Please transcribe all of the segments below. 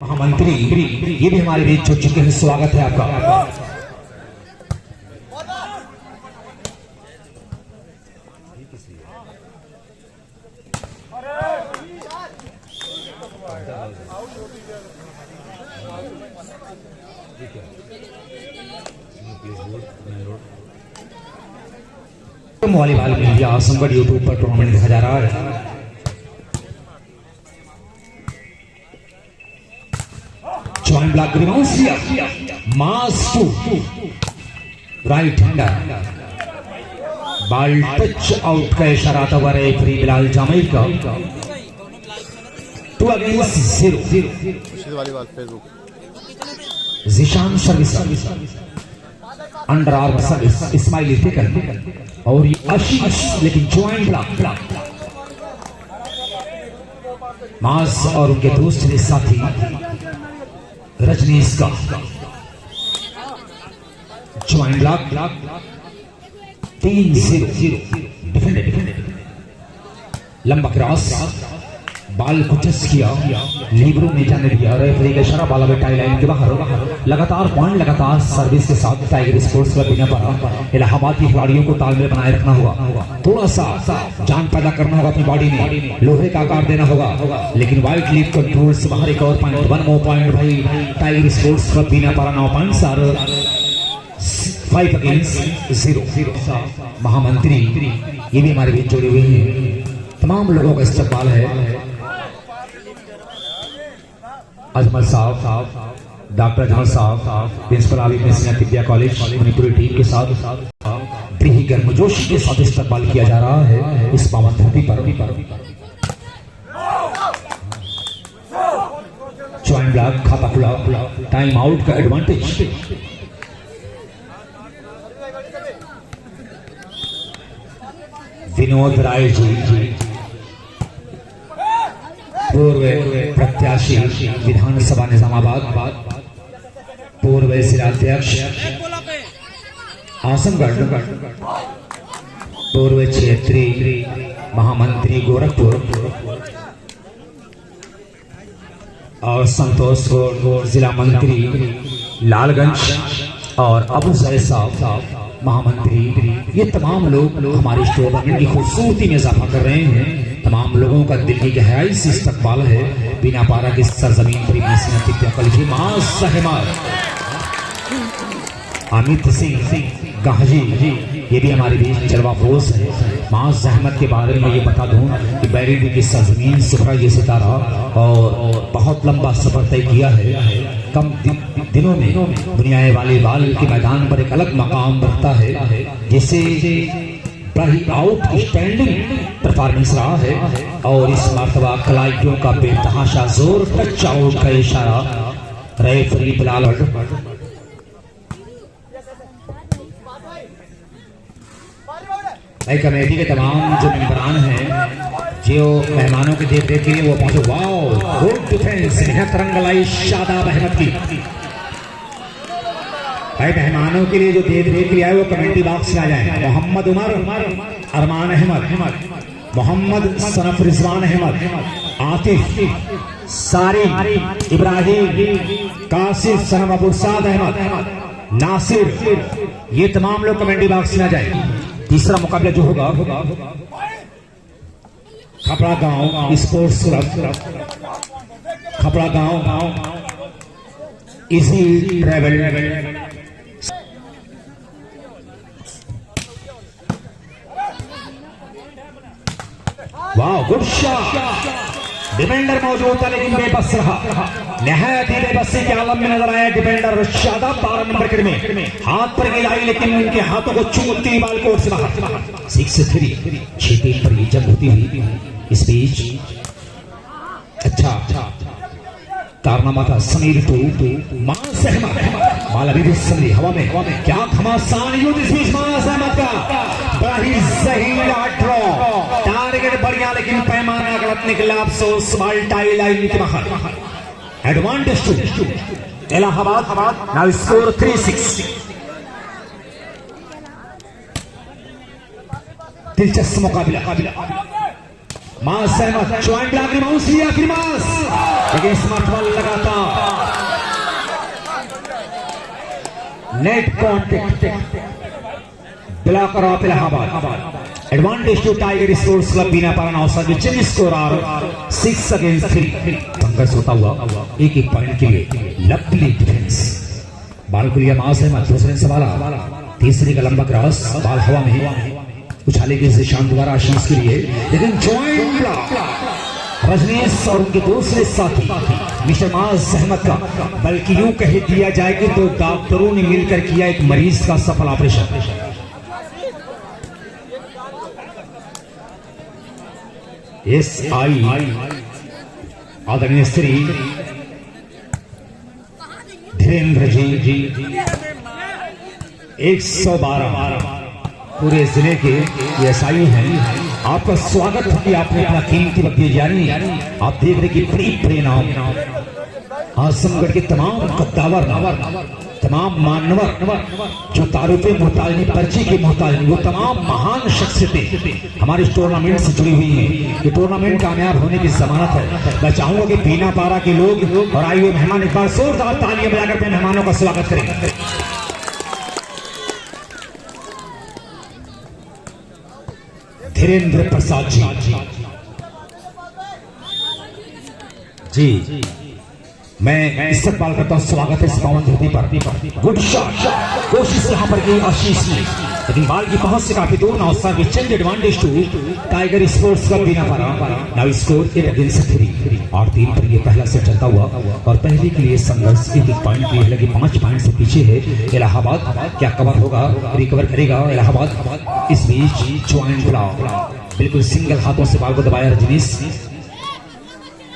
महामंत्री ये भी हमारे बीच जुड़ चुके हैं। स्वागत है आपका। वॉलीबॉल में इंडिया आजमगढ़ यूट्यूब पर टूर्नामेंट देखा जा रहा है। Joint block rebounds here. Mass 2. Right hander. Ball touch out का इशारा था रेफरी बिलाल जामई का। 2 against 0. Zishan service. Underarm service. Ismaili taken और ये आशीष लेकिन joint block. मास और उनके दूसरे साथी रजनीश का ज्वाइन ब्लॉक 3-0 डिफेंडेड। लंबा क्रॉस बाल को टच किया, लिबरो में जाने दिया, रेफरी का इशारा, बाल में टाई लाइन के बाहर। लगातार पॉइंट, लगातार सर्विस के साथ टाइगर स्पोर्ट्स क्लब बिना पर इलाहाबाद के खिलाड़ियों को तालमेल बनाए रखना होगा। थोड़ा सा जान पैदा करना होगा अपनी बॉडी में, लोहे का आकार देना होगा। लेकिन वाइट लीग कंट्रोल से बाहर एक और पॉइंट, 1 more पॉइंट भाई टाइगर स्पोर्ट्स क्लब बिना पर 9 पॉइंट्स और 5 against 0। महामंत्री ये भी हमारे बीच जुड़े हुए हैं। तमाम लोगों का इस्तेमाल है। अजमल साहब, डॉक्टर अजमल साहब, प्रिंसिपल आबिद मिसिया तिब्बिया कॉलेज, अपनी पूरी टीम के साथ बड़ी गर्मजोशी के साथ इस्तेमाल किया जा रहा है इस पावन धरती पर। ज्वाइन ब्लॉक, खाता खुला, टाइम आउट का एडवांटेज। विनोद राय जी पूर्व प्रत्याशी विधानसभा निजामाबाद, पूर्व जिलाध्यक्ष आजमगढ़, पूर्व क्षेत्रीय महामंत्री गोरखपुर और संतोष जिला मंत्री लालगंज और अबू सैद साहब महामंत्री। ये तमाम लोग हमारे टूर्नामेंट की खूबसूरती में इजाफा कर रहे हैं। तमाम लोगों का दिल की गहराई से इस्तकबाल है बिना पारा की सरजमीन पर। अमित सिंह गाजी ये भी हमारे बीच जलवा फरोज है। मास अहमद के बारे में ये बता दूं कि बैरिडी की सरजमीन से भरा ये सितारा और बहुत लंबा सफर तय किया है। कम दिनों में दुनिया वॉलीबॉल के मैदान पर एक अलग मकाम रखता है, जिसे बड़ी आउटस्टैंडिंग परफॉर्मेंस रहा है। और इस मर्तबा खिलाड़ियों का बेतहाशा जोर, टच आउट का इशारा, रेफरी बिलाल। भाई कमेटी के तमाम जो मेंबरान हैं, जो मेहमानों के देख रेख के लिए वो पहुंचे। वाओ, गुड डिफेंस, तरंग लाई शादाब अहमद की। भाई मेहमानों के लिए जो देख रेख के लिए आए वो कमेटी बॉक्स में आ जाए। मोहम्मद उमर, अरमान अहमद, मोहम्मद सनफ रिजवान अहमद, आतिफ, सारिक, इब्राहिम, कासिफ सनम अबू साद अहमद, नासिर, ये तमाम लोग कमेटी बॉक्स में आ जाए। तीसरा मुकाबला जो होगा खपड़ा गांव स्पोर्ट्स क्लब, खपड़ा गांव इजी ट्रैवल। वाह, गुड शॉट। डिफेंडर मौजूद था लेकिन बेबस रहा। नहायत ही बेबसी के आलम में नजर आया डिफेंडर शादाब। 12 नंबर विकेट में हाथ पर गिराई लेकिन उनके हाथों को चूमती बाल कोर्ट से बाहर। 6-3 6-3 पर ये जंग होती हुई इस बीच अच्छा कारनामा था। समीर मास अहमद, बाल अभी भी समीर हवा में क्या घमासान युद्ध इस बीच मास अहमद का। बड़ा ही सही ड्रॉ, टारगेट बढ़िया लेकिन पैमाना गलत निकला। अफसोस, बाल टाई लाइन के बाहर। Advantage to Allahabad. Now score 3-6। दिलचस्प मुकाबला। मास अहमद ज्वाइंट लाग रिबाउंड लिया फिर मास, लेकिन स्मार्ट बॉल लगातार net contact blocker of Allahabad advantage to tiger sports club Binapara now service score are 6 against 3 संघर्ष होता हुआ एक पॉइंट के लिए लवली डिफेंस बाल को लिया मास है दूसरे सवाल तीसरे का लंबा क्रॉस बाल हवा में उछाले गए शांत द्वारा आशीष के लिए लेकिन ज्वाइंट रजनीश और उनके दूसरे साथी मिस्टर माज अहमद का बल्कि यूं कह दिया जाए कि दो डॉक्टरों ने मिलकर किया एक मरीज का सफल ऑपरेशन। SI आदरणीय श्री धीरेन्द्र जी 112 पूरे जिले के SI हैं। आपका स्वागत है कि आपने अपना कीमती वक्त दिया जारी। आप देख रहे कि बड़ी नाम आजमगढ़ के तमाम कद्दावर तमाम मानवर जो तारों पे मोहताज नहीं पर्ची के मोहताज नहीं वो तमाम महान शख्सियतें हमारे इस टूर्नामेंट से जुड़ी हुई हैं। ये टूर्नामेंट कामयाब होने की जमानत है। मैं चाहूंगा कि बीनापारा के लोग और आए हुए मेहमान एक बार जोरदार तालियां बजाकर अपने मेहमानों का स्वागत करें। धीरेन्द्र प्रसाद जी मैं इस्तकबाल करता हूं स्वागत है इस पावन धरती पर। गुड शॉट कोशिश यहां पर की आशीष ने लेकिन बाल की पहुंच से काफी दूर ना service change advantage to tiger sports club Binapara now score 8 against 3 और 3 पर ये पहला सेट चलता हुआ और पहले के लिए संघर्ष एक पॉइंट की हालांकि 5 पॉइंट से पीछे है इलाहाबाद। क्या कवर होगा रिकवर करेगा इलाहाबाद। इस बीच ज्वाइंट ब्लॉक बिल्कुल सिंगल हाथों से बाल को दबाया रजनीश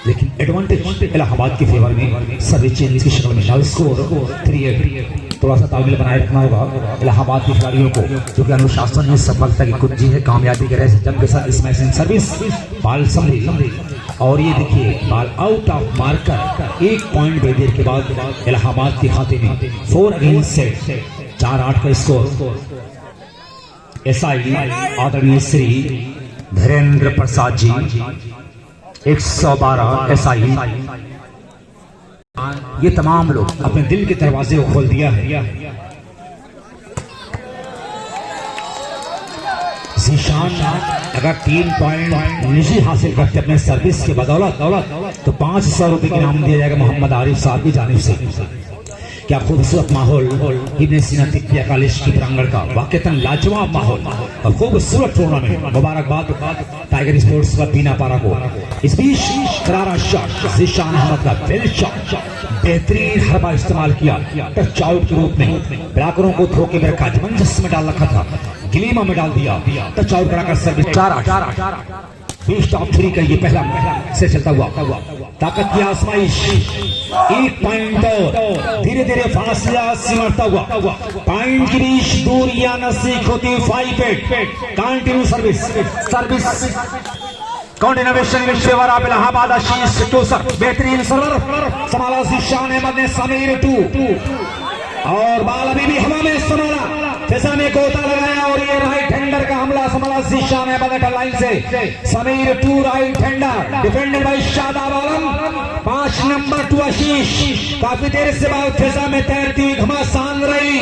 लेकिन एडवांटेज इलाहाबाद के फेवर में सर्विस चेंज की शक्ल में नाउ स्कोर 3-8। थोड़ा सा तालमेल बनाए रखना होगा इलाहाबाद के खिलाड़ियों को क्योंकि अनुशासन में सफलता की कुंजी है कामयाबी के रहे जब के साथ स्मैशिंग सर्विस बाल संभली और ये देखिए बाल out of marker 1 point there के बाद इलाहाबाद के खाते में 4 अगेंस्ट 4-8 का स्कोर। SI आदरणीय श्री धीरेन्द्र प्रसाद जी 112 SI ये तमाम लोग अपने दिल के दरवाजे को खोल दिया है। जीशान अगर 3 पॉइंट निजी हासिल करते अपने सर्विस के बदौलत तो 500 रुपए के नाम दिया जाएगा मोहम्मद आरिफ साहब की जानिब से। क्या खूबसूरत माहौल इब्न सीना तिब्बिया कॉलेज की प्रांगण का वाकईतन लाजवाब माहौल और खूबसूरत टूर्नामेंट। मुबारकबाद टाइगर स्पोर्ट्स क्लब बीनापारा को। इस बीच करारा शॉट जीशान अहमद का वेल शॉट बेहतरीन हरबा इस्तेमाल किया टच आउट के रूप में ब्लॉकरों को धोखे में रखा जबरदस्त में डाल रखा था गिलीमा में डाल दिया टच आउट कराकर सर्विस 4-8 बेस्ट ऑफ 3 का ये पहला से चलता हुआ ताकत की आजमाइश 1 पॉइंट धीरे धीरे फासला सिमटता हुआ पॉइंट के बीच दूरियां नजदीक होती 5-8 continue service continuation which favour of Allahabad Ashish टोसर बेहतरीन सर्वर संभाला जीशान अहमद ने समीर 2 और बाल अभी भी हवा में संभाला फिजा में गोता लगाया और ये राइट हैंडर का हमला संभाला जीशान अहमद लाइन से Sameer 2 right hander defended by Shadab Alam 5 number 2 Ashish काफी देर से बाल फिजा में तैरती हुई घमासान रही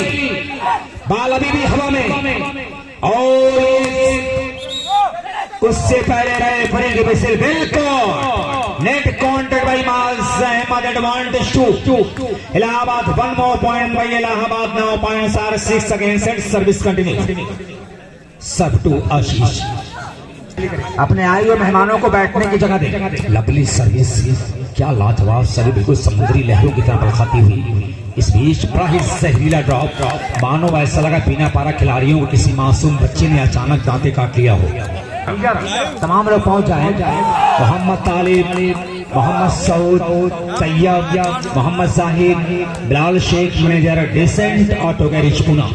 बाल अभी भी हवा में और उससे पहले रहे फरीद बिस्मिल बिल्कुल net counted by Maaz Ahmed advantage to Allahabad 1 more point by Allahabad now points are 6 against 8 service continue सब टू आशीष अपने आए हुए मेहमानों को बैठने की जगह दे। लवली सर्विस क्या लाजवाब सर्विस बिल्कुल समुद्री लहरों की तरह बरखाती हुई। इस बीच बड़ा ही जहरीला ड्रॉप मानो ऐसा लगा बीनापारा खिलाड़ियों को किसी मासूम बच्चे ने अचानक दांते काट लिया हो। तमाम लोग पहुंच जाए Mohammad Talib Mohammad Saud Tayyab Mohammad Zahid Bilal Sheikh manager decent auto garage Pune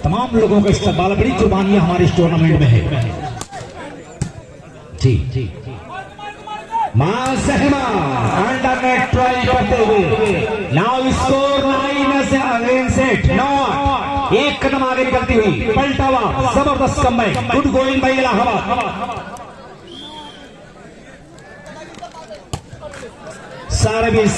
तमाम लोगों का इस्तेमाल बड़ी कुर्बानियां हमारे इस टूर्नामेंट में है जी। अंडर नेट ट्राई करते हुए नाउ स्कोर 9 अगेंस्ट 8 एक कदम आगे निकलती हुई पलटा हुआ जबरदस्त comeback good going by Allahabad service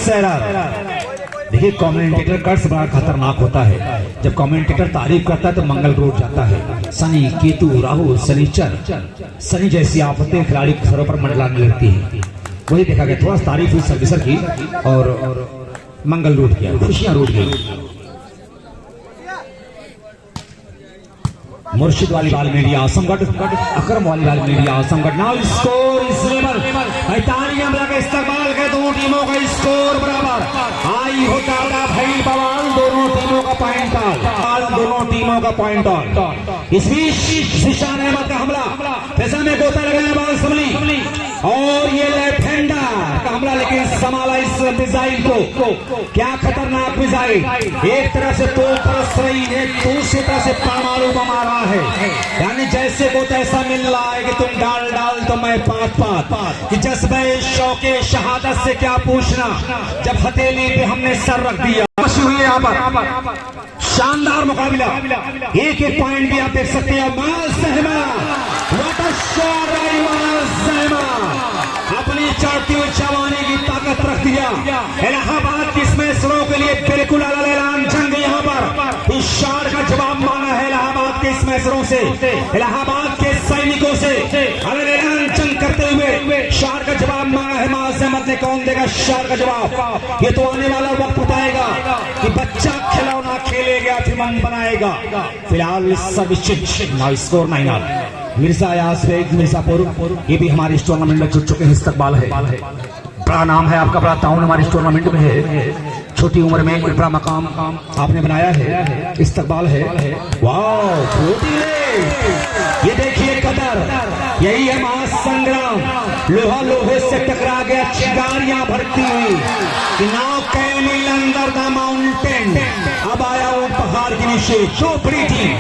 देखिए कमेंटेटर कर्स बड़ा खतरनाक होता है। जब कमेंटेटर तारीफ करता है तो मंगल रूठ जाता है। शनि, केतु, राहु, शनिचर, शनि जैसी आफतें खिलाड़ी के सरों पर मंडलाने लगती है। वही देखा गया, थोड़ा तारीफ हुई सर्विसर की और मंगल रूठ गया, खुशियां रूठ गई। Murshid volleyball media Azamgarh, Akram volleyball media Azamgarh. Now score is level, तालियां बजा इस्तेमाल के दोनों टीमों का स्कोर बराबर। आई होता भाई बवाल, दोनों टीमों का पॉइंट ऑल, दोनों टीमों का पॉइंट ऑल। इस बीच जिशान अहमद का हमला, फैसा में गोता लगाने बॉल संभली और ये लेफ्ट हैंडर का हमला, लेकिन संभाला इस मिसाइल को। क्या खतरनाक मिसाइल, एक तरफ से तो बरस रही है, दूसरी तरफ से परमाणु बम आ रहा है। यानी जैसे को तैसा मिल रहा है कि तुम डाल डाल तो मैं पात कि जज्बे शौके शहादत से क्या पूछना, जब हथेली पे हमने सर रख दिया। हुई यहाँ पर शानदार मुकाबला, एक एक पॉइंट भी आप देख सकते हैं। अपनी चढ़ती हुई जवानी की ताकत रख दिया। इलाहाबाद की स्मैशरों के लिए बिल्कुल अलग ऐलान जंग यहाँ पर इस शॉट का जवाब मांगा है इलाहाबाद के स्मैशरों से, इलाहाबाद के सैनिकों से अलग ऐलान जंग करते हुए शॉट का जवाब मांगा है। माज अहमद ने कौन देगा शॉट का जवाब, ये तो आने वाला वक्त बताएगा कि बच्चा खिलौना खेलेगा फिर मन बनाएगा। फिलहाल सब स्कोर 9-9। मिर्जा अयाज बेग मिर्जापुर, ये भी हमारे इस टूर्नामेंट में जुट चुके हैं। इस्तकबाल है, बड़ा नाम है आपका, बड़ा ताउन हमारे इस टूर्नामेंट में है। छोटी उम्र में एक बड़ा मकाम आपने बनाया है। इस्तकबाल है, वाह ये देखिए कदर, यही है महासंग्राम। लोहा लोहे से टकरा गया, चिंगारियां भरती हुई कि now can we under the mountain. अब आया वो पहाड़ के नीचे, जो बड़ी टीम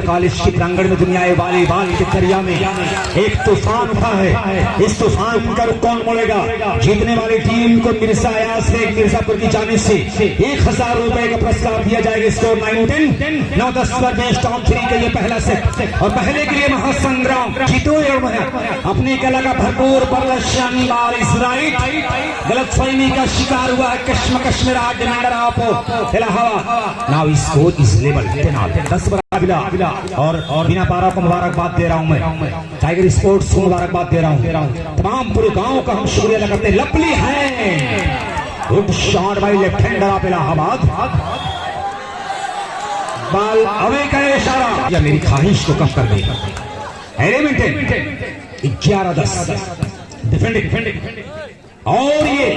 कॉलेज के प्रांगण में दुनिया वालीबाल के दरिया में एक तूफान उठा है। इस तूफान का कौन मोड़ेगा? जीतने वाली टीम को मिर्जा अयाज बेग मिर्जापुर की जाने से 1000 रुपए का पुरस्कार दिया जाएगा। स्कोर 9-10, 9-10 पर बेस्ट टॉप 3 का ये पहला सेट और पहले के लिए महासंग्राम। जीतो अपनी कला का भरपूर शानदार इस राइट गलतफहमी का शिकार हुआ है। कश्मकश में राज डिमांडर आपको Allahabad. Now score is level 10 और बिना पारा को मुबारकबाद दे रहा हूं मैं, टाइगर स्पोर्ट्स को मुबारकबाद दे रहा हूं। तमाम पूरे गांव का हम शुक्रिया अदा करते हैं। लपली है, good shot by left hander of Allahabad. Ball away का इशारा या मेरी ख्वाहिश को कम कर देगा। 11-10 डिफेंडिंग और ये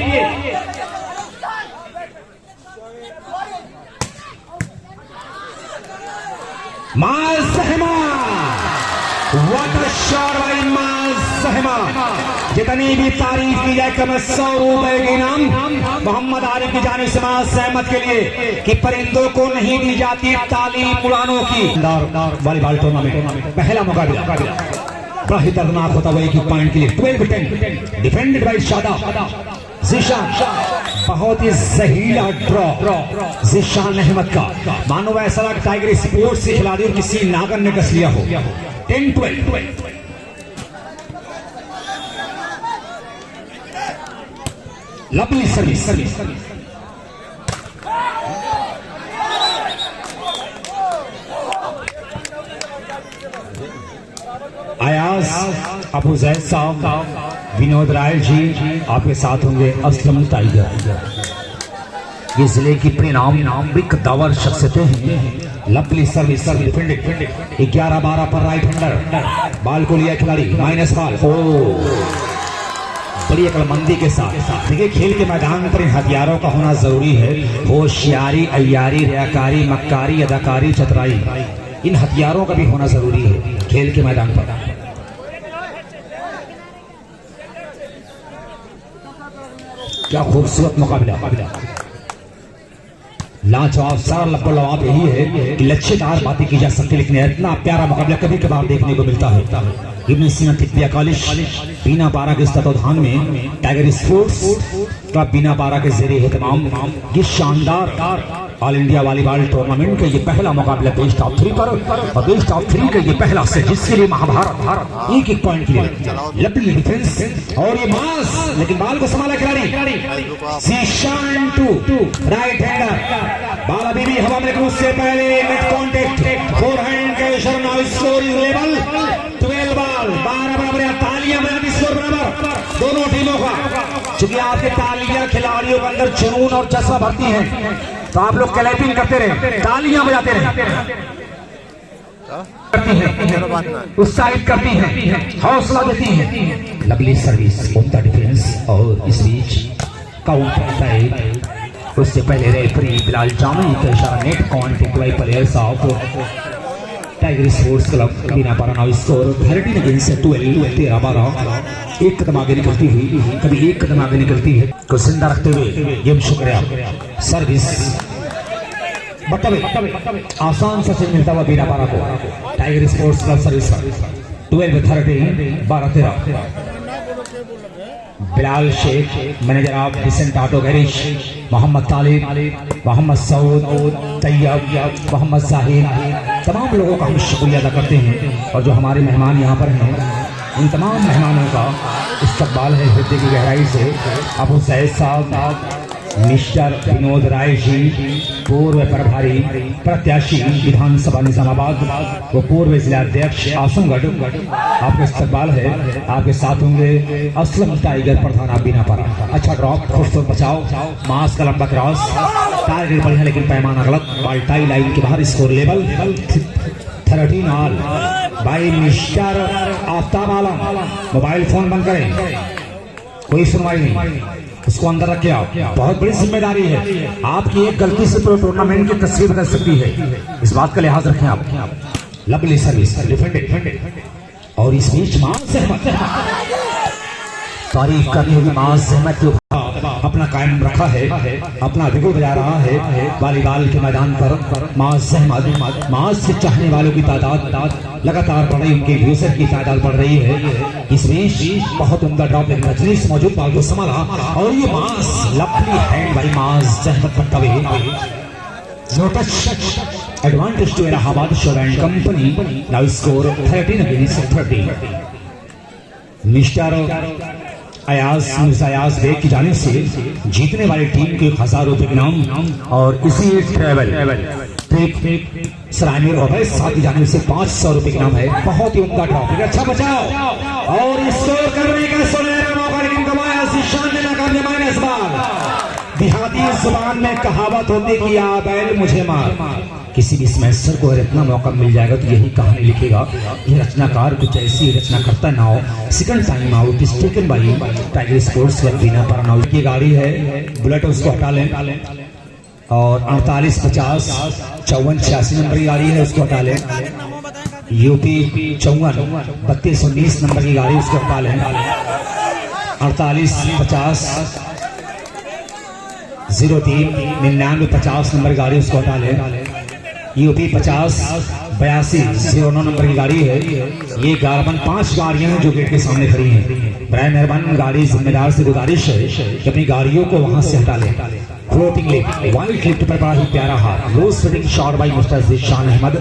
माज सहमा, व्हाट अ शॉट बाय माज सहमा। जितनी भी तारीफ की जाए कम 100 रुपए के इनाम मोहम्मद आरिफ की जानिब से माज अहमद के लिए कि परिंदों को नहीं दी जाती तालीम उड़ानों की। वॉलीबॉल टूर्नामेंट पहला मुकाबला बड़ा ही दर्दनाक होता हुआ, एक पॉइंट के लिए 12-10 डिफेंडेड बाय शादाब जिशान। बहुत ही जहीला ड्रॉ जिशान अहमद का, मानो ऐसा लगा टाइगर स्पोर्ट्स से खिलाड़ी और किसी नागर ने कस लिया हो। 10-12 लवली सर्विस। अयाज अबू जैद साहब, विनोद राय जी आपके साथ होंगे। असलम टाइगर, ये जिले की नाम भी कद्दावर शख्सियतें हैं। लवली सर्विस डिफेंडिंग 11-12 पर राइट हैंडर, बाल को लिया खिलाड़ी, माइनस बाल। बड़ी अक्लमंदी के साथ देखिए, खेल के मैदान पर इन हथियारों का होना जरूरी है। होशियारी, अय्यारी, रियाकारी, मक्कारी, अदाकारी, चतुराई, इन हथियारों का भी होना जरूरी है खेल के मैदान पर। क्या खूबसूरत मुकाबला, लाजवाब, सारा लब्बो-लवाब यही है कि लच्छेदार बातें की जा सकती, लेकिन इतना प्यारा मुकाबला कभी कभार देखने को मिलता है। इब्न सीना तिब्बिया कॉलेज बीना पारा के तत्वाधान में टाइगर स्पोर्ट्स क्लब बीना पारा के जेरे एहतमाम ये शानदार ऑल इंडिया वॉलीबॉल टूर्नामेंट का ये पहला मुकाबला बेस्ट ऑफ 3 पर और बेस्ट ऑफ 3 का ये पहला सेट जिसके लिए महाभारत एक एक पॉइंट के लिए लवली डिफेंस और ये मास लेकिन बाल को संभाला खिलाड़ी सीशान टू राइट हैंडर बाल अभी भी हवा में उससे पहले मिड कॉन्टेक्ट फोरहैंड का इशारा now score is level 12 ball 12 बराबर तालियां बजाती स्कोर बराबर दोनों टीमों का। चूंकि आपके तालियां खिलाड़ियों के अंदर जुनून और जज्बा भरती हैं तो आप लोग क्लैपिंग करते रहे तालियां बजाते रहे उत्साहित करती हैं हौसला देती हैं। लवली सर्विस उनका डिफेंस और इस बीच काउंटर उससे पहले रेफरी बिलाल जामी का इशारा net contact by players of tiger sports club Binapara score 13 against 12 एक कदम आगे निकलती हुई कभी एक कदम आगे निकलती है को जिंदा रखते हुए गेम शुक्रिया सर्विस बतावे आसान से मिलता हुआ बिना पारा को tiger sports club service 12-13 Bilal Sheikh manager of decent auto garage Mohammad Talib Mohammad Saud Tayyab Mohammad Sahib तमाम लोगों का हम शुक्रिया अदा करते हैं और जो हमारे मेहमान यहाँ पर हैं इन तमाम मेहमानों का इस्तकबाल है हृदय की गहराई से। अबू सैद साहब मिस्टर विनोद राय जी पूर्व प्रभारी प्रत्याशी विधानसभा निजामाबाद वो पूर्व जिला अध्यक्ष आसमगढ़ आपका इस्तकबाल है। आपके साथ होंगे असलम टाइगर प्रधान आप बिना पारा अच्छा ड्रॉप खूबसूरत बचाओ मास का लंबा क्रॉस टारगेट बढ़िया लेकिन पैमाना गलत बॉल टाई लाइन के बाहर score level 13 all by mister Aftab Alam. Mobile phone बंद करें कोई सुनवाई नहीं उसको अंदर रखे आप बहुत बड़ी जिम्मेदारी है आपकी एक गलती से पूरे टूर्नामेंट की तस्वीर बदल सकती है इस बात का लिहाज रखें आप। लवली सर्विस डिफेंडेड और इस बीच तारीफ करनी होगी मास सहमत के अपना कायम रखा है अपना विगुल बजा रहा है वॉलीबॉल के मैदान पर मास के चाहने वालों की तादाद लगातार बढ़ रही उनके व्यूजर की तादाद बढ़ रही है। इस बीच बहुत उम्दा ड्रॉप लेकिन रजनी से मौजूद बाल को संभाला और ये मास लवली हैंड बाई मास जहमत पट्टावे no touch advantage to Allahabad शोर and company now score 13 against 30। Mister Ayaz Baig की जाने से जीतने वाली टीम के 1000 रुपए इनाम और इसी ट्रैवल ट्रिप सरायमीर ओवैस साहब की जाने से 500 रुपए इनाम है। बहुत ही उम्दा ड्रॉप अच्छा बचाओ और स्कोर करने का सुनहरा मौका लेकिन गवाया शीशान ने नाकाम माइनस बाल। देहाती जुबान में कहावत होती कि आ बैल मुझे मार किसी भी स्मैशर को अगर इतना मौका मिल जाएगा तो यही कहानी लिखेगा। ये रचनाकार कुछ ऐसी रचना करता ना हो। Second time out is taken by Tiger sports club बिना पारा की गाड़ी है बुलेट उसको हटा लें और 48-50 54-86 नंबर की गाड़ी है उसको हटा लें। यूपी 54 3219 नंबर की गाड़ी उसको हटा लें। 48-50 03 99-50 नंबर गाड़ी उसको हटा लें। यूपी 50-82 09 नंबर की गाड़ी है। ये 5 गाड़ियां हैं जो गेट के सामने खड़ी हैं। बराए मेहरबान गाड़ी जिम्मेदार से गुजारिश है कि अपनी गाड़ियों को वहां से हटा लें। फ्लोटिंग लिफ्ट वाइट लिफ्ट पर बड़ा ही प्यारा हाथ रोज fitting shot by mister Zeeshan Ahmed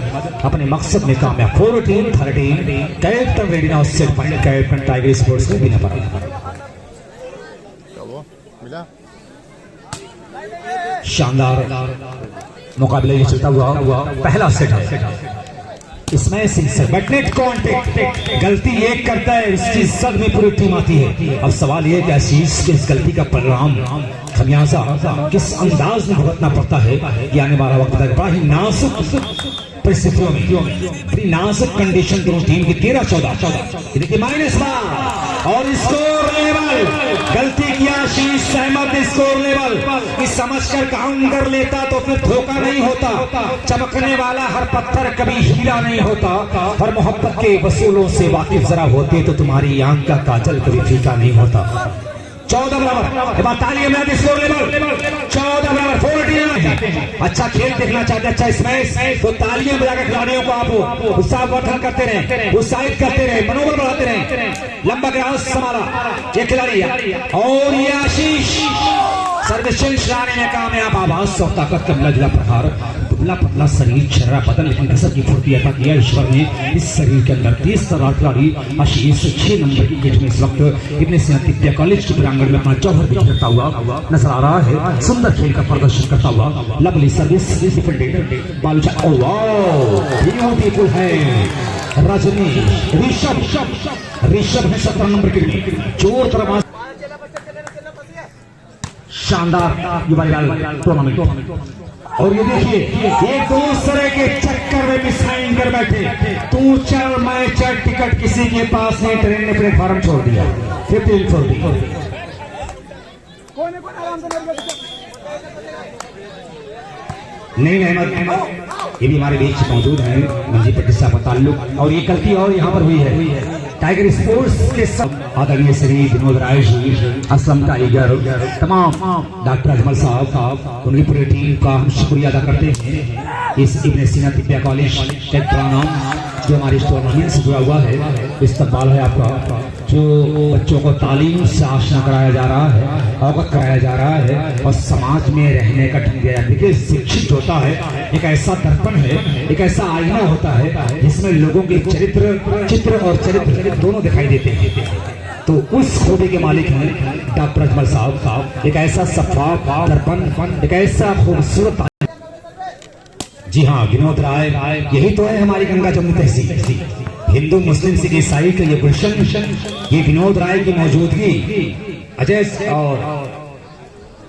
अपने मकसद में कामयाब। 14-13 captain ready now set point captain tiger sports में बिना पारा शानदार मुकाबले ये चलता हुआ पहला सेट है। इसमें नेट कॉन्टेक्ट गलती एक करता है उसकी सद में पूरी टीम आती है। अब सवाल ये कि आशीष के इस गलती का परिणाम खमियाजा किस अंदाज में भुगतना पड़ता है ये आने वाला वक्त तक बड़ा ही नाजुक परिस्थितियों में बड़ी नाजुक कंडीशन दोनों टीम की 13-14 देखिए माइनस और स्कोर लेवल गलती किया आशीष अहमद ने स्कोर लेवल इस समझकर काउंट कर लेता तो फिर धोखा नहीं होता। चमकने वाला हर पत्थर कभी हीरा नहीं होता। हर मोहब्बत के वसूलों से वाकिफ जरा होते तो तुम्हारी आंख का काजल कभी फीका नहीं होता। 14 बराबर स्कोर लेवल 14 बराबर 14 हैं, अच्छा खेल देखना चाहते हैं, अच्छा स्मैश, तो तालियां बजाकर खिलाड़ियों को आप उत्साहवर्धन करते रहे, उत्साहित करते रहे, मनोबल बढ़ाते रहे। लंबा क्रॉस संभाला ये खिलाड़ी और ये आशीष सर्वश्रेष्ठ लाने में कामयाब। आवाज सौ ताकत का मिला प्रहार, दुबला पतला शरीर, छर्रा बदन, लेकिन कसर की फुर्ती अता किया ईश्वर ने इस शरीर के अंदर। 30 साल खिलाड़ी आशीष 6 नंबर की किट में इस वक्त इब्ने सीना तिब्बिया कॉलेज के प्रांगण में अपना जौहर बिखेरता हुआ नजर आ रहा है। सुंदर खेल का प्रदर्शन करता हुआ, लवली सर्विस डिफेंडेड बालूचा, ओह वाओ ब्यूटीफुल है। रजनी ऋषभ है 17 नंबर की जोर तरफ शानदार टूर्नामेंट। और ये देखिए एक दूसरे के चक्कर में भी साइन कर बैठे, तू चल मैं चल, टिकट किसी के पास नहीं, ट्रेन ने प्लेटफॉर्म छोड़ दिया। 15 फोर नहीं अहमद ये भी हमारे बीच मौजूद है, मंजी प्रतिष्ठा का ताल्लुक। और ये गलती और यहाँ पर हुई है टाइगर स्पोर्ट्स के सब आदरणीय श्री विनोद राय जी, असलम टाइगर, तमाम डॉक्टर अजमल साहब, उनकी पूरी टीम का हम शुक्रिया अदा करते हैं। इस इब्ने सीना तिब्बिया कॉलेज का नाम जो हमारी टूर्नामेंट से जुड़ा हुआ है, इस्तकबाल है आपका, जो बच्चों को तालीम से आशना कराया जा रहा है, अवगत कराया जा रहा है और समाज में रहने का ढंग दिया। देखिए शिक्षित होता है एक ऐसा दर्पण है, एक ऐसा आईना होता है जिसमें लोगों के चित्र और चरित्र दोनों दिखाई देते हैं। तो उस खूबी के मालिक हैं डॉक्टर अजमल साहब, एक ऐसा शफाफ दर्पण, एक ऐसा खूबसूरत। जी हाँ, विनोद राय यही तो है हमारी गंगा जमुनी तहसील, हिंदू मुस्लिम सिख ईसाई का ये गुलशन, ये विनोद राय की मौजूदगी, अजय और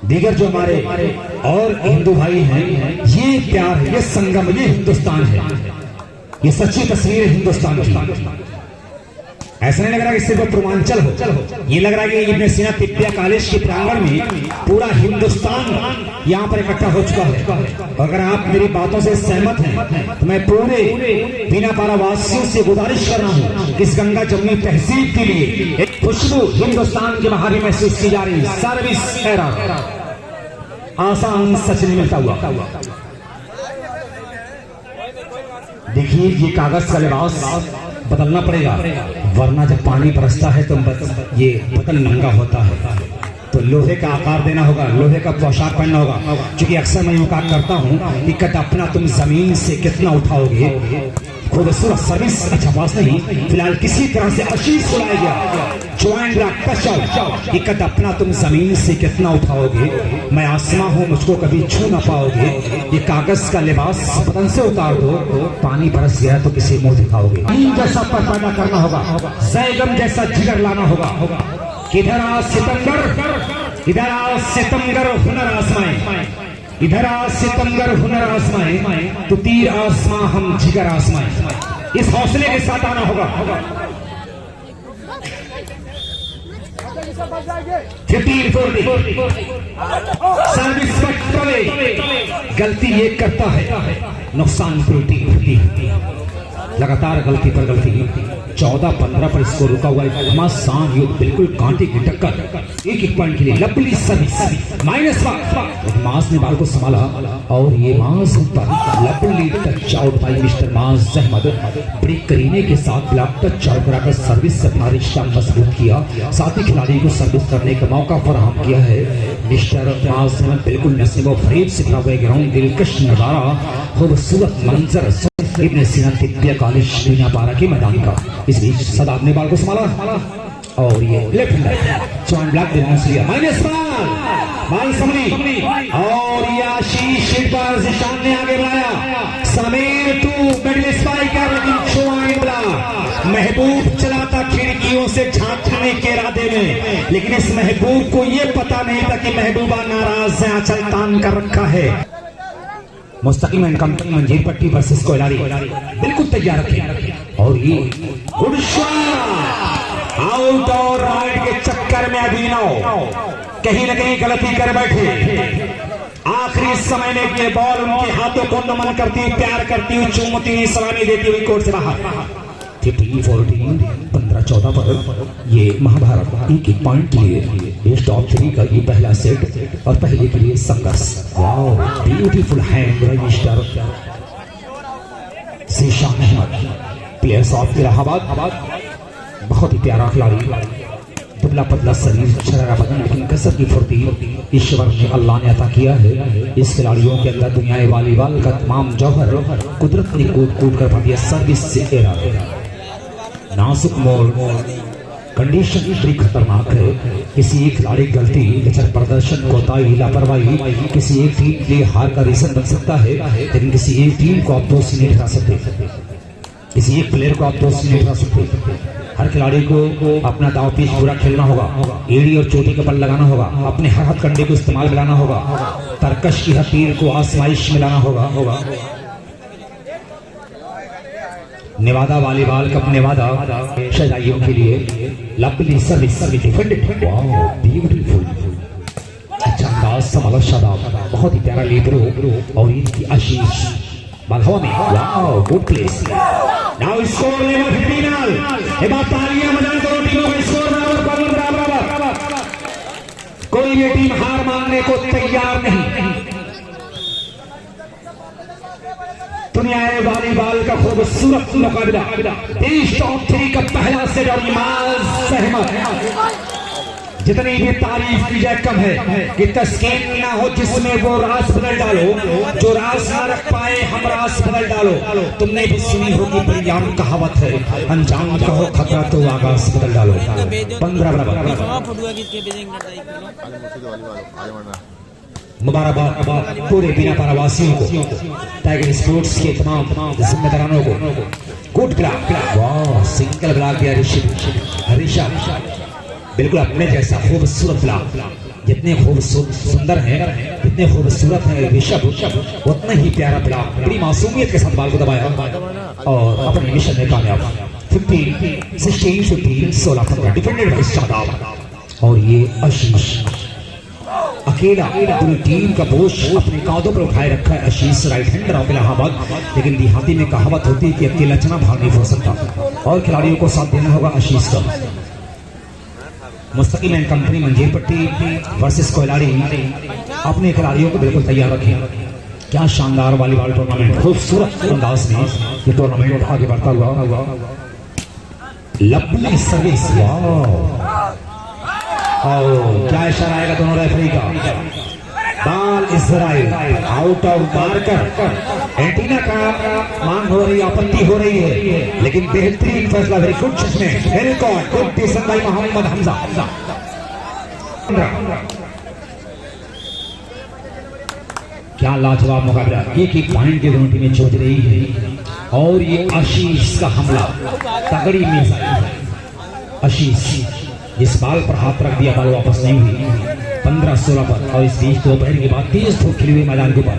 दीगर जो हमारे और हिंदू भाई हैं, ये प्यार है, ये संगम, ये हिंदुस्तान है, ये सच्ची तस्वीर है हिंदुस्तान की। ऐसा नहीं लग रहा कि सिर्फ पूर्वांचल हो, ये लग रहा है कि इब्ने सीना तिब्बिया कॉलेज के प्रांगण में पूरा हिंदुस्तान यहाँ पर इकट्ठा हो चुका है। अगर आप मेरी बातों से सहमत हैं तो मैं पूरे बीनापाड़ा वासियों से गुजारिश कर रहा हूँ, इस गंगा जमुनी तहसील के लिए एक खुशबू हिंदुस्तान के बाहर महसूस की जा रही है। सर्विस एरर आसान सच नहीं मिलता हुआ। देखिए ये कागज का लिबास बदलना पड़ेगा, वरना जब पानी बरसता है तो ये बदन नंगा होता है, तो लोहे का आकार देना होगा, लोहे का पोशाक पहनना होगा। क्योंकि अक्सर मैं यूं करता हूँ कि कट अपना तुम जमीन से कितना उठाओगे, खूबसूरत सर्विस, अच्छा पास नहीं, फिलहाल किसी तरह से आशीष उड़ाया गया, कट अपना तुम जमीन से कितना उठाओगे, मैं आसमां हूँ मुझको कभी छू ना पाओगे, ये कागज का लिबास बदन से उतार दो, पानी बरस गया तो किसी मुंह दिखाओगे। जैसा पर पैदा करना होगा, जैगम जैसा जिगर लाना होगा। किधर आ सितमगर, इधर आ सितमगर, हुनर आसमाए, इधर आ सितमगर, हुनर आसमाए, तो तीर आसमां हम जिगर आसमाए। इस हौसले के साथ आना होगा। 15 सर्विस गलती ये करता है, नुकसान लगातार गलती पर गलती। 14-15 पर इसको रुका हुआ है घमासान युद्ध, बिल्कुल कांटे की टक्कर, एक पॉइंट के लिए लवली सर्विस -1। मास ने बाल को संभाला और ये मास पर lovely touch out by mister मास अहमद, बड़ी करीने के साथ ब्लॉक टच आउट कराकर सर्विस से अपना रिश्ता मजबूत किया, साथ ही खिलाड़ी को सर्विस करने का मौका फराहम किया है। मिस्टर मास अहमद बिल्कुल नसीबो फरीब से भरा हुआ ग्राउंड, दिलकश नजारा, खूबसूरत मंजर इब्ने सीना तिब्बिया कॉलेज बीनापाड़ा के मैदान का। इस बीच सदाब ने बाल को संभाला और ये लेफ्ट हैंड जॉइंट ब्लॉक बाल संभली और ये आशीष निशान ने आगे बढ़ाया। Sameer to middle spiker, joint block. Mehboob चलाता खिड़कियों से झांकने के इरादे में, लेकिन इस महबूब को ये पता नहीं था कि महबूबा नाराज है, आंचल तान कर रखा है। मुस्तकिल कंपनी मंजीर पट्टी वर्सेस कोयलारी बिल्कुल तैयार रखे और ये गुड शॉट आउट और राइट के चक्कर में अभिनव कहीं न कहीं गलती कर बैठे। आखिरी समय में ये बॉल उनके हाथों को नमन करती, प्यार करती हुई, चूमती हुई, सलामी देती हुई कोर्ट से बाहर। 15-14, 15-14 पर ये महाभारत एक एक पॉइंट के लिए इस टॉप 3 का ये पहला सेट और पहले के लिए संघर्ष। Wow, beautiful hand register Zeeshan Ahmed, players of Allahabad. बहुत ही प्यारा खिलाड़ी, दुबला पतला शरीर, शरारा बदन, लेकिन कसरत की फुर्ती ईश्वर ने, अल्लाह ने अता किया है। इस खिलाड़ियों के अंदर दुनिया वॉलीबॉल का तमाम जौहर कुदरत ने कूद कूद कर दिया। सर्विस से एरा, नाजुक मोड़, कंडीशन बड़ी खतरनाक है। किसी एक खिलाड़ी की गलती, बेचारा प्रदर्शन, कोताही, लापरवाही किसी एक टीम के लिए हार का रीजन बन सकता है, लेकिन किसी एक टीम को आप दोषी नहीं ठहरा सकते, किसी एक प्लेयर को आप दोषी नहीं ठहरा सकते। हर खिलाड़ी को अपना दाव पेच पूरा खेलना होगा, एड़ी और चोटी का बल लगाना होगा, अपने हर हथकंडे को इस्तेमाल में लाना होगा, तरकश की हथीर को आजमाइश में लाना होगा। नेवादा वॉलीबॉल कप नेवादा शहजाइयों के लिए lovely service defended, wow beautiful, अच्छा अंदाज, संभाला शादाब, बहुत ही प्यारा लिबरो और इनकी आशीष बाघवा में, wow good place. Now score level 15 एक बार तालियां बजाएं दोनों टीमों का स्कोर बराबर। कोई भी टीम हार मानने को तैयार नहीं। दुनिया वॉलीबॉल का खूबसूरत मुकाबला, देश टॉप 3 का पहला सेट और इमाज अहमद। जितनी भी तारीफ की जाए कम है कि तस्कीन ना हो जिसमें वो रास बदल डालो, जो रास ना रख पाए हम रास बदल डालो। तुमने भी सुनी होगी परिणाम कहावत है, अंजाम कहो खतरा तो आगाज बदल डालो। 15 मुबारकबाद पूरे बिना पारावासियों को, टाइगर स्पोर्ट्स के तमाम जिम्मेदारों को। गुड ब्लॉक, वाह सिंगल ब्लॉक दिया ऋषभ, बिल्कुल अपने जैसा खूबसूरत ब्लॉक। जितने खूबसूरत सुंदर हैं, जितने खूबसूरत हैं ऋषभ, उतना ही प्यारा ब्लॉक, बड़ी मासूमियत के साथ बाल को दबाया और अपने मिशन में कामयाब। 15, 16, 15, 16, 15 डिफेंडेड बाय शादाब। और ये आशीष अकेला पूरी टीम का बोझ अपने कांधों पर उठाए रखा है। आशीष राइट हैंडर ऑफ इलाहाबाद, लेकिन देहाती में कहावत होती है कि अकेला चना भाग नहीं हो सकता और खिलाड़ियों को साथ देना होगा आशीष का। मुस्तकिल एंड कंपनी मंजीर पट्टी वर्सेस कोयलाड़ी, अपने खिलाड़ियों को बिल्कुल तैयार रखें। क्या शानदार वॉलीबॉल टूर्नामेंट, खूबसूरत अंदाज में ये टूर्नामेंट आगे बढ़ता हुआ। लवली सर्विस, और क्या इशारा आएगा दोनों रेफरी का। बाल Israel out of marker, antenna का मांग हो रही, आपत्ति हो रही है, लेकिन बेहतरीन फैसला, very good judgment, very good decision by Mohammad Hamza. क्या लाजवाब मुकाबला, एक एक पॉइंट के दोनों टीमें जूझ रही है। और ये आशीष का हमला, तगड़ी मिसाइल, आशीष जिस बाल पर हाथ रख दिया बाल वापस नहीं हुई। 15-16 पर, और इस बीच दोपहर के बाद तेज धूप खिली हुई मैदान के ऊपर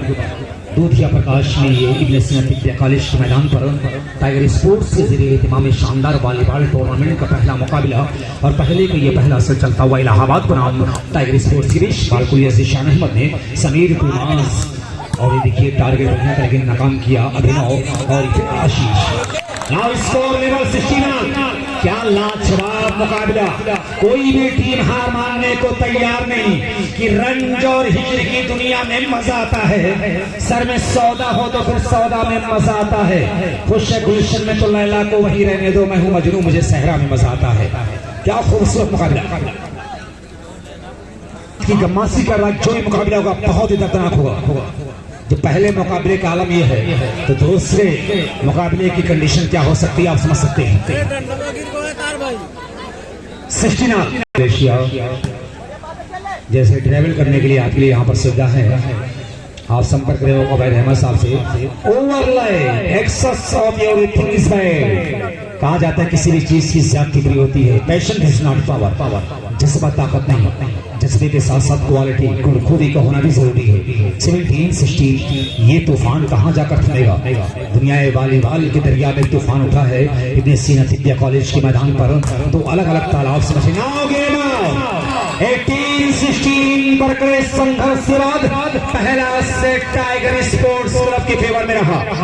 दूधिया प्रकाश में ये इब्न सीना तिब्बिया कॉलेज के मैदान पर टाइगर स्पोर्ट्स के जरिए एहतमाम में शानदार वॉलीबॉल टूर्नामेंट का पहला मुकाबला और पहले का ये पहला सेट चलता हुआ इलाहाबाद बनाम टाइगर स्पोर्ट्स की बीच। बालकुलिया ज़ीशान अहमद ने समीर कुमार और ये देखिए टारगेट रखने का लेकिन नाकाम किया अभिनव और आशीष। Now score level 16। क्या लाजवाब मुकाबला, कोई भी टीम हार मानने को तैयार नहीं कि रंज और हीर की दुनिया में मजा आता है। सर में सौदा हो तो फिर सौदा में मजा आता है। खुश गुलशन में तो लैला को वही रहने दो, मैं हूं मजनू मुझे सहरा में मजा आता है। क्या खूबसूरत मुकाबला, की गम्मासी का राज जो मुकाबला होगा बहुत ही दर्दनाक होगा। जो पहले मुकाबले का आलम यह है तो दूसरे मुकाबले की कंडीशन क्या हो सकती है आप समझ सकते हैं। 16 जैसे ट्रैवल करने के लिए आपके लिए यहाँ पर सुविधा है, आप संपर्क करें उबैद अहमद साहब से। ओवरलाइन excess of everything is bad, कहा जाता है किसी भी चीज की ज्यादती बुरी होती है। पैशन इज नॉट पावर, जज्बा ताकत नहीं, जज्बे के साथ साथ क्वालिटी गुण खूबी का होना भी जरूरी है। 17-16 ये तूफान कहाँ जाकर थमेगा। दुनिया वॉलीबॉल के दरिया में तूफान उठा है इब्न सीना तिब्बिया कॉलेज के मैदान पर, तो अलग अलग तालाब से मछली 18-16 बरकरार संघर्ष के बाद पहला सेट टाइगर स्पोर्ट्स क्लब के फेवर में रहा।